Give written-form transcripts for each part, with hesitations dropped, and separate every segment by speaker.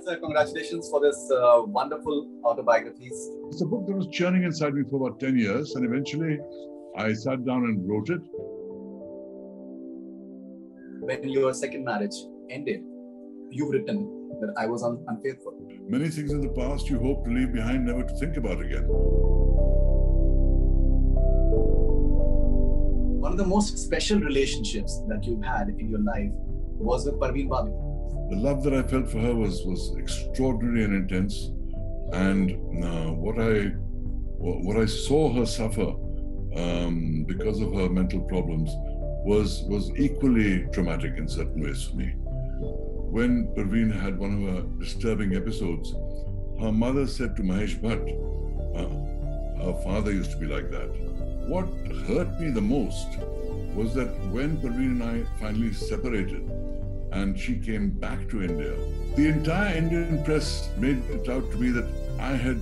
Speaker 1: Sir, congratulations for this wonderful autobiographies.
Speaker 2: It's a book that was churning inside me for about 10 years, and eventually I sat down and wrote it.
Speaker 1: When your second marriage ended, you've written that I was unfaithful.
Speaker 2: Many things in the past you hope to leave behind, never to think about again.
Speaker 1: One of the most special relationships that you've had in your life was with Parveen Babi.
Speaker 2: The love that I felt for her was extraordinary and intense, and what I saw her suffer because of her mental problems was equally traumatic in certain ways for me. When Parveen had one of her disturbing episodes, her mother said to Mahesh Bhatt, her father used to be like that. What hurt me the most was that when Parveen and I finally separated and she came back to India, the entire Indian press made it out to be that I had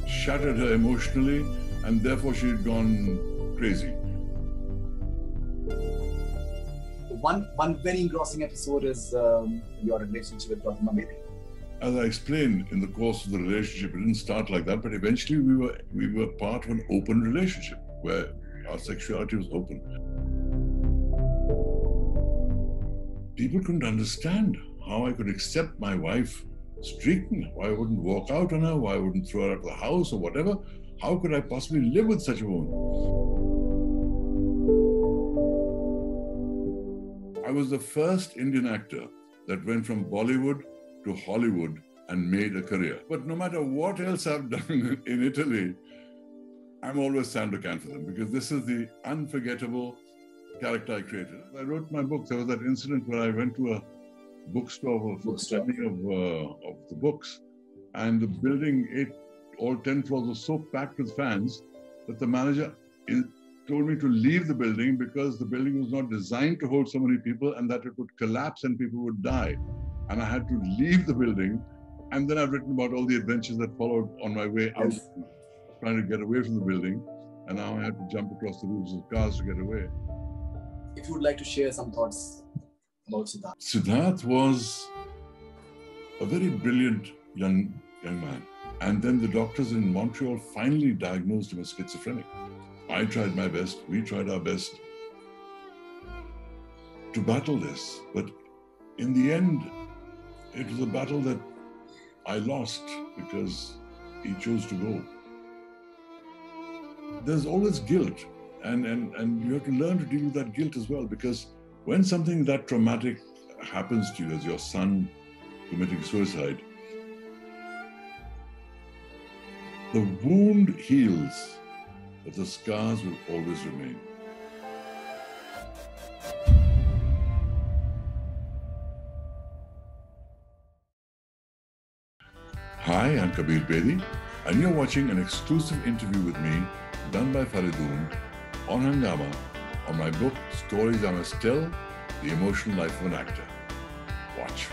Speaker 2: shattered her emotionally and therefore she had gone crazy.
Speaker 1: One very engrossing episode is your relationship with Bedi.
Speaker 2: As I explained, in the course of the relationship, it didn't start like that, but eventually we were part of an open relationship where our sexuality was open. People couldn't understand how I could accept my wife streaking, why I wouldn't walk out on her, why I wouldn't throw her out of the house or whatever. How could I possibly live with such a woman? I was the first Indian actor that went from Bollywood to Hollywood and made a career. But no matter what else I've done in Italy, I'm always Sandokan for them, because this is the unforgettable character I created. I wrote my book. There was that incident where I went to a bookstore for the selling of the books, and the building, all 10 floors, was so packed with fans that the manager told me to leave the building because the building was not designed to hold so many people and that it would collapse and people would die. And I had to leave the building. And then I've written about all the adventures that followed on my way out, trying to get away from the building. And now I had to jump across the roofs of cars to get away.
Speaker 1: If you would like to share some thoughts about Siddharth.
Speaker 2: Siddharth was a very brilliant young man. And then the doctors in Montreal finally diagnosed him as schizophrenic. I tried my best, we tried our best to battle this. But in the end, it was a battle that I lost because he chose to go. There's always guilt, and you have to learn to deal with that guilt as well, because when something that traumatic happens to you, as your son committing suicide, the wound heals, but the scars will always remain. Hi, I'm Kabir Bedi, and you're watching an exclusive interview with me done by Faridoon on Hungama on my book, Stories I Must Tell, The Emotional Life of an Actor. Watch.